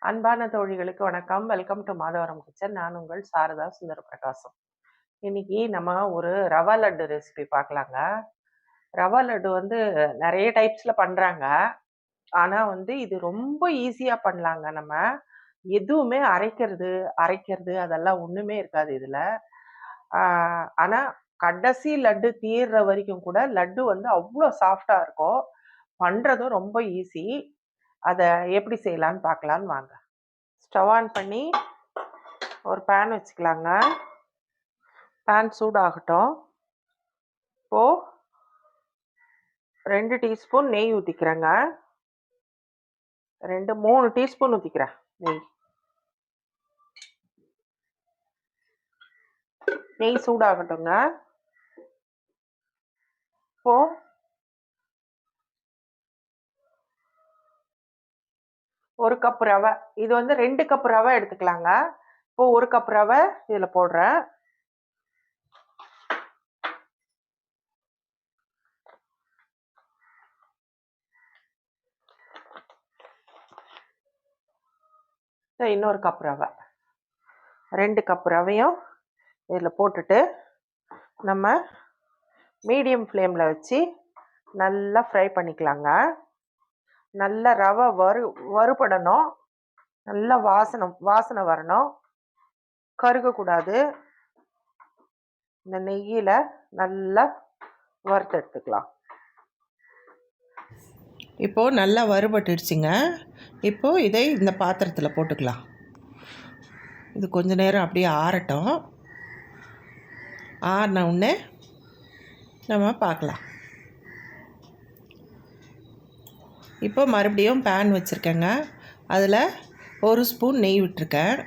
அன்பான தோழிகளுக்கு வணக்கம். Welcome to Madhavaram kitchen. நான் உங்கள் சாரதா சுந்தர பிரகாசம். இன்னைக்கு நம்ம ஒரு ரவா லட்டு ரெசிபி பார்க்கலாங்க. ரவா லட்டு வந்து நிறைய டைப்ஸ்ல பண்றாங்க. ஆனா இது ரொம்ப ஈஸியா பண்ணலாங்க நம்ம. எதுவுமே அரைக்கிறது அதெல்லாம் ஒண்ணுமே இருக்காது இதுல. ஆ ஆனா கடைசி லட்டு தீர்ற வரைக்கும் கூட லட்டு அவ்ளோ சாஃப்ட்டா இருக்கும். பண்றதும் ரொம்ப ஈஸி. அத எப்படி செய்யலான்னு பார்க்கலான்னு வாங்க. ஸ்டவ் ஆன் பண்ணி ஒரு பேன் வச்சுக்கலாங்க. பேன் சூடாகட்டும். இப்போ 2 டீஸ்பூன் நெய் ஊற்றிக்கிறேங்க. 3 டீஸ்பூன் ஊற்றிக்கிறேன் நெய். நெய் சூடாகட்டுங்க. இப்போ 1 கப் ரவை, இது 2 கப் ரவை எடுத்துக்கலாங்க. இப்போ 1 கப் ரவை இதில் போடுறேன். இன்னொரு கப் ரவை, 2 கப் ரவையும் இதில் போட்டுட்டு நம்ம மீடியம் ஃப்ளேமில் வச்சு நல்லா ஃப்ரை பண்ணிக்கலாங்க. நல்லா ரவை வறுபடணும். நல்லா வாசனை வரணும். கருகக்கூடாது. இந்த நெய்யில் நல்லா வறுத்து எடுத்துக்கலாம். இப்போது நல்லா வறுபட்டுடுச்சுங்க. இப்போது இதை இந்த பாத்திரத்தில் போட்டுக்கலாம். இது கொஞ்ச நேரம் அப்படியே ஆறட்டும். ஆறின உடனே நம்ம பார்க்கலாம். இப்போ மறுபடியும் பேன் வச்சுருக்கேங்க. அதில் 1 ஸ்பூன் நெய் விட்டுருக்கேன்.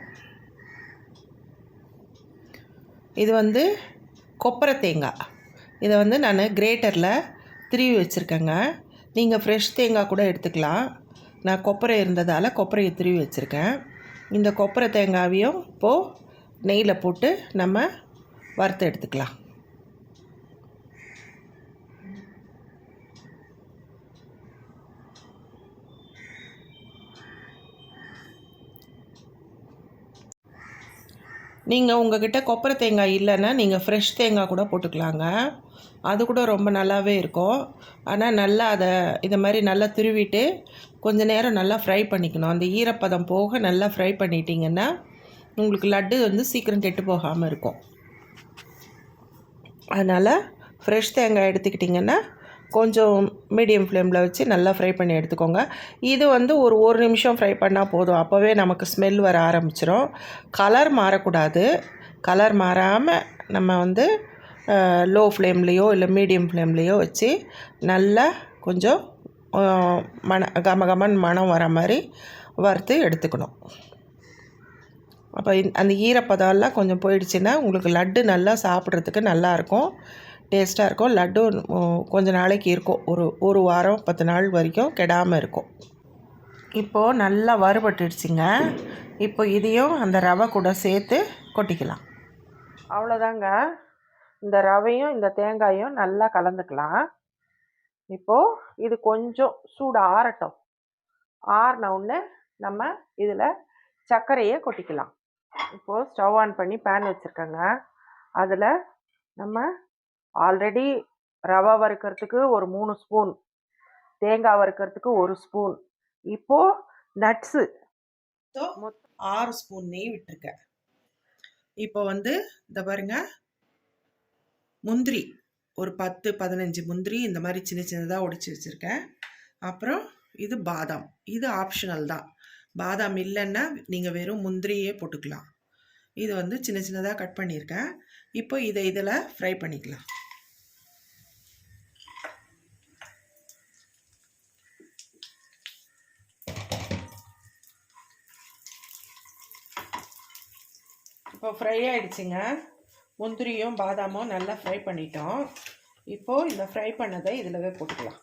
இது கொப்பரை தேங்காய். இதை நான் கிரேட்டரில் திருவி வச்சுருக்கேங்க. நீங்கள் ஃப்ரெஷ் தேங்காய் கூட எடுத்துக்கலாம். நான் கொப்பரை இருந்ததால் கொப்பரையை திருவி வச்சுருக்கேன். இந்த கொப்பரை தேங்காயையும் இப்போது நெய்யில் போட்டு நம்ம வறுத்து எடுத்துக்கலாம். நீங்கள் உங்கள்கிட்ட கொப்பரை தேங்காய் இல்லைன்னா நீங்கள் ஃப்ரெஷ் தேங்காய் கூட போட்டுக்கலாங்க. அது கூட ரொம்ப நல்லாவே இருக்கும். ஆனால் நல்லா இதை மாதிரி நல்லா துருவிட்டு கொஞ்சம் நேரம் நல்லா ஃப்ரை பண்ணிக்கணும். அந்த ஈரப்பதம் போக நல்லா ஃப்ரை பண்ணிட்டீங்கன்னா உங்களுக்கு லட்டு சீக்கிரம் கெட்டு போகாமல் இருக்கும். அதனால் ஃப்ரெஷ் தேங்காய் எடுத்துக்கிட்டிங்கன்னா கொஞ்சம் மீடியம் ஃப்ளேமில் வச்சு நல்லா ஃப்ரை பண்ணி எடுத்துக்கோங்க. இது ஒரு நிமிஷம் ஃப்ரை பண்ணால் போதும். அப்போவே நமக்கு ஸ்மெல் வர ஆரம்பிச்சிடும். கலர் மாறக்கூடாது. கலர் மாறாமல் நம்ம லோ ஃப்ளேம்லேயோ இல்லை மீடியம் ஃப்ளேம்லேயோ வச்சு நல்லா கொஞ்சம் கமகமன் மணம் வர மாதிரி வறுத்து எடுத்துக்கணும். அப்போ அந்த ஈரப்பதம்லாம் கொஞ்சம் போயிடுச்சுன்னா உங்களுக்கு லட்டு நல்லா சாப்பிட்றதுக்கு நல்லாயிருக்கும், டேஸ்ட்டாக இருக்கும். லட்டு கொஞ்சம் நாளைக்கு இருக்கும். ஒரு வாரம் 10 நாள் வரைக்கும் கெடாமல் இருக்கும். இப்போது நல்லா வறுபட்டுடுச்சுங்க. இப்போ இதையும் அந்த ரவை கூட சேர்த்து கொட்டிக்கலாம். அவ்வளோதாங்க. இந்த ரவையும் இந்த தேங்காயும் நல்லா கலந்துக்கலாம். இப்போது இது கொஞ்சம் சூடு ஆறட்டும். ஆறின உடனே நம்ம இதில் சர்க்கரையை கொட்டிக்கலாம். இப்போது ஸ்டவ் ஆன் பண்ணி பேன் வச்சுருக்கேங்க. அதில் நம்ம ஆல்ரெடி ரவை வறுக்கிறதுக்கு ஒரு 3 ஸ்பூன், தேங்காய் வறுக்கிறதுக்கு 1 ஸ்பூன், இப்போது நட்ஸு 6 ஸ்பூன் நெய் விட்டுருக்கேன். இப்போ இந்த பாருங்க, முந்திரி ஒரு 10-15 முந்திரி இந்த மாதிரி சின்ன சின்னதாக உடைச்சி வச்சுருக்கேன். அப்புறம் இது பாதாம். இது ஆப்ஷனல் தான். பாதாம் இல்லைன்னா நீங்கள் வெறும் முந்திரியே போட்டுக்கலாம். இது சின்ன சின்னதாக கட் பண்ணியிருக்கேன். இப்போ இதில் ஃப்ரை பண்ணிக்கலாம். இப்போ ஃப்ரை ஆகிடுச்சுங்க. முந்திரியும் பாதாமும் நல்லா ஃப்ரை பண்ணிட்டோம். இப்போது இந்த ஃப்ரை பண்ணதை இதிலவே போட்டுக்கலாம்.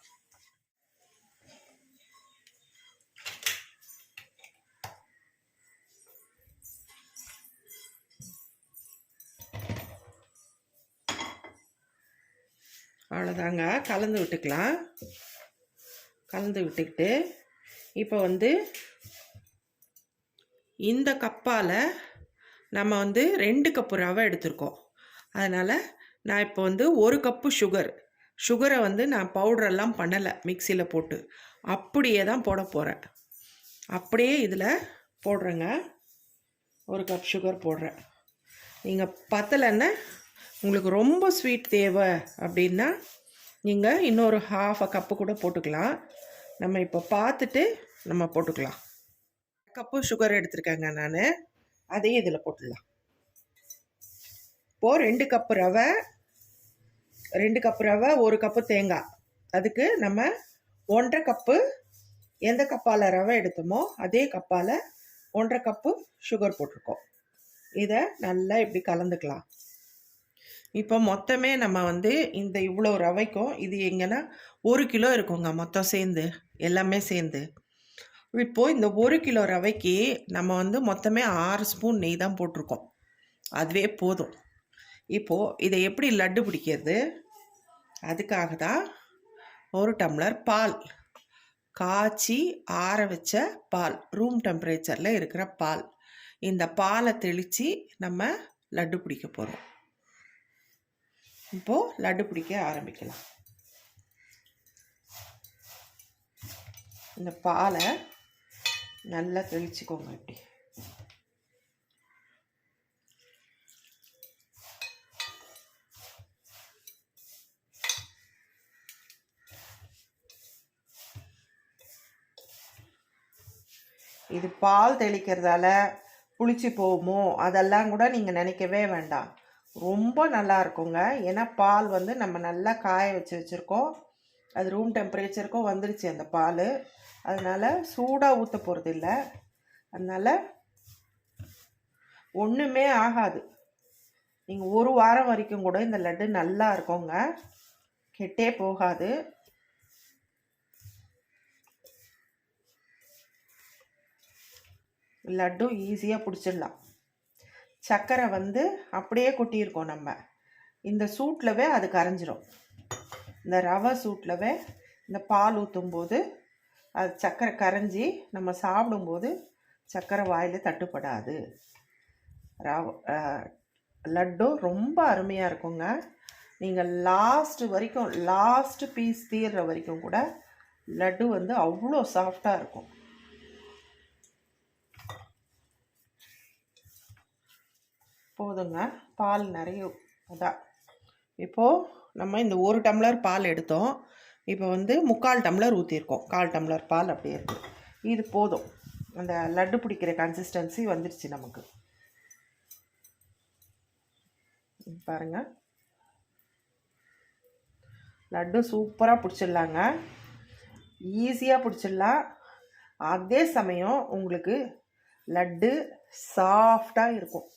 அவ்வளோதாங்க. கலந்து விட்டுக்கலாம். கலந்து விட்டுக்கிட்டு இப்போ இந்த கப்பால் நம்ம வந்து 2 கப்பு ரவை எடுத்திருக்கோம். அதனால் நான் இப்போ வந்து 1 கப்பு சுகரை வந்து நான் பவுடரெல்லாம் பண்ணலை, மிக்சியில் போட்டு அப்படியே தான் போட போகிறேன். அப்படியே இதில் போடுறேங்க. 1 கப் சுகர் போடுறேன். நீங்கள் பத்தலைன்னா உங்களுக்கு ரொம்ப ஸ்வீட் தேவை அப்படின்னா நீங்கள் இன்னொரு ½ கப்பு கூட போட்டுக்கலாம். நம்ம இப்போ பார்த்துட்டு நம்ம போட்டுக்கலாம். கப்பு சுகர் எடுத்துருக்கேங்க நான், அதையும் இதில் போட்டுடலாம். இப்போது 2 கப்பு ரவை 1 கப்பு தேங்காய், அதுக்கு நம்ம 1½ கப்பு எந்த கப்பால் ரவை எடுத்தோமோ அதே கப்பால் 1½ கப்பு சுகர் போட்டிருக்கோம். இதை நல்லா இப்படி கலந்துக்கலாம். இப்போ மொத்தமே நம்ம வந்து இந்த இவ்வளோ ரவைக்கும் இது எங்கன்னா 1 கிலோ இருக்குங்க மொத்தம் சேர்ந்து, எல்லாமே சேர்ந்து. இப்போது இந்த 1 கிலோ ரவைக்கு நம்ம வந்து மொத்தமே 6 ஸ்பூன் நெய் தான் போட்டிருக்கோம். அதுவே போதும். இப்போது இதை எப்படி லட்டு பிடிக்கிறது, அதுக்காக தான் 1 டம்ளர் பால், காய்ச்சி ஆற வச்ச பால், ரூம் டெம்பரேச்சரில் இருக்கிற பால், இந்த பாலை தெளித்து நம்ம லட்டு பிடிக்க போகிறோம். இப்போது லட்டு பிடிக்க ஆரம்பிக்கலாம். இந்த பாலை நல்லா தெளிச்சுக்கோங்க. இப்படி இது பால் தெளிக்கிறதால புளிச்சு போகுமோ அதெல்லாம் கூட நீங்கள் நினைக்கவே வேண்டாம். ரொம்ப நல்லா இருக்குங்க. ஏன்னா பால் வந்து நம்ம நல்லா காய வச்சுருக்கோம். அது ரூம் டெம்பரேச்சருக்கும் வந்துடுச்சு அந்த பால். அதனால் சூடாக ஊற்ற போகிறது இல்லை. அதனால் ஒன்றுமே ஆகாது. நீங்கள் 1 வாரம் வரைக்கும் கூட இந்த லட்டு நல்லா இருக்குங்க, கெட்டே போகாது. லட்டு ஈஸியாக பிடிச்சிடலாம். சர்க்கரை வந்து அப்படியே கொட்டியிருக்கோம் நம்ம. இந்த சூட்லவே அது கரைஞ்சிரும். இந்த ரவை சூட்லவே இந்த பால் ஊற்றும்போது அது சர்க்கரை கரைஞ்சி நம்ம சாப்பிடும்போது சர்க்கரை வாயில் தட்டுப்படாது. லட்டு ரொம்ப அருமையாக இருக்குங்க. நீங்கள் லாஸ்ட் பீஸ் தீர்ற வரைக்கும் கூட லட்டு வந்து அவ்வளோ சாஃப்டாக இருக்கும். போதுங்க, பால் நிறைய அதான். இப்போது நம்ம இந்த 1 டம்ளர் பால் எடுத்தோம். இப்போ வந்து 3/4 டம்ளர் ஊற்றிருக்கோம். 1/4 டம்ளர் பால் அப்படியே இருக்குது. இது போதும். அந்த லட்டு பிடிக்கிற கன்சிஸ்டன்சி வந்துடுச்சு நமக்கு. பாருங்க, லட்டு சூப்பராக பிடிச்சிடலாங்க. ஈஸியாக பிடிச்சிடலாம். அதே சமயம் உங்களுக்கு லட்டு சாஃப்டாக இருக்கும்.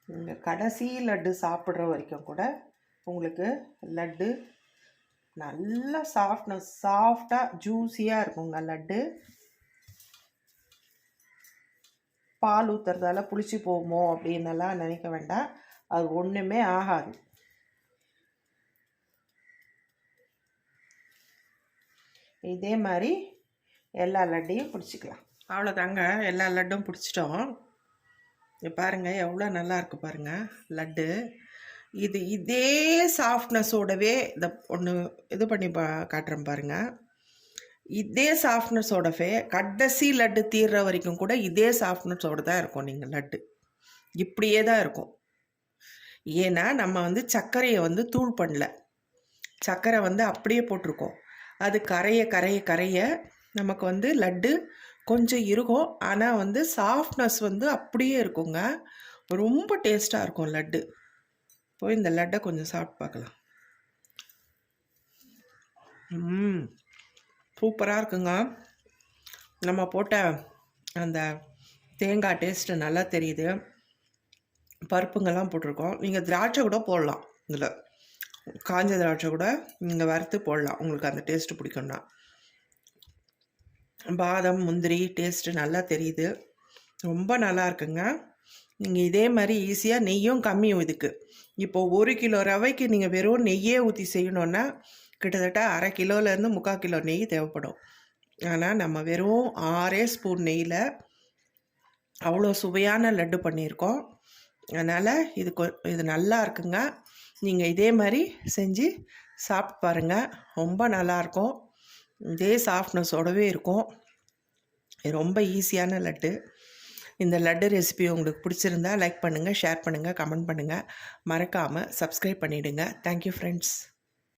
இந்த கடைசி லட்டு சாப்பிட்ற வரைக்கும் கூட உங்களுக்கு லட்டு நல்லா சாஃப்டாக ஜூஸியாக இருக்குங்க. லட்டு பால் ஊற்றுறதால புளிச்சு போகுமோ அப்படின்னெல்லாம் நினைக்க வேண்டாம். அது ஒன்றுமே ஆகாது. இதே மாதிரி எல்லா லட்டையும் பிடிச்சிக்கலாம். அவ்வளோதாங்க, எல்லா லட்டும் பிடிச்சிட்டோம். பாருங்கள் எவ்வளோ நல்லா இருக்கு பாருங்கள் லட்டு. இதே சாஃப்ட்னஸோடவே இந்த ஒன்று இது பண்ணி காட்டுறேன் பாருங்கள். இதே சாஃப்ட்னஸோடவே கடைசி லட்டு தீர்ற வரைக்கும் கூட இதே சாஃப்ட்னஸோடு தான் இருக்கும். நீங்கள் லட்டு இப்படியே தான் இருக்கும். ஏன்னா நம்ம வந்து சர்க்கரையை வந்து தூள் பண்ணல, சர்க்கரை வந்து அப்படியே போட்டிருக்கோம். அது கரைய நமக்கு வந்து லட்டு கொஞ்சம் இருக்கும். ஆனால் வந்து சாஃப்ட்னஸ் வந்து அப்படியே இருக்குங்க. ரொம்ப டேஸ்ட்டாக இருக்கும் லட்டு. போய் இந்த லட்டை கொஞ்சம் சாப்பிட்டு பார்க்கலாம். சூப்பராக இருக்குங்க. நம்ம போட்ட அந்த தேங்காய் டேஸ்ட்டு நல்லா தெரியுது. பருப்புங்கெல்லாம் போட்டிருக்கோம். நீங்கள் திராட்சை கூட போடலாம். இதில் காஞ்ச திராட்சை கூட நீங்கள் வறுத்து போடலாம், உங்களுக்கு அந்த டேஸ்ட்டு பிடிக்கும்னா. பாதாம் முந்திரி டேஸ்ட்டு நல்லா தெரியுது. ரொம்ப நல்லா இருக்குங்க. நீங்கள் இதே மாதிரி ஈஸியாக நெய்யும் கம்மியும் இதுக்கு. இப்போது 1 கிலோ ரவைக்கு நீங்கள் வெறும் நெய்யே ஊற்றி செய்யணுன்னா கிட்டத்தட்ட அரை கிலோலேருந்து 3/4 கிலோ நெய் தேவைப்படும். ஆனால் நம்ம வெறும் 6 ஸ்பூன் நெய்யில் அவ்வளோ சுவையான லட்டு பண்ணியிருக்கோம். அதனால் இது நல்லா இருக்குங்க. நீங்கள் இதே மாதிரி செஞ்சு சாப்பிட்டு பாருங்கள். ரொம்ப நல்லாயிருக்கும். இதே சாஃப்ட்னஸோடவே இருக்கும். இது ரொம்ப ஈஸியான லட்டு. இந்த லட்டு ரெசிபி உங்களுக்கு பிடிச்சிருந்தா லைக் பண்ணுங்கள், ஷேர் பண்ணுங்கள், கமெண்ட் பண்ணுங்கள். மறக்காமல் சப்ஸ்கிரைப் பண்ணிவிடுங்க. Thank you friends.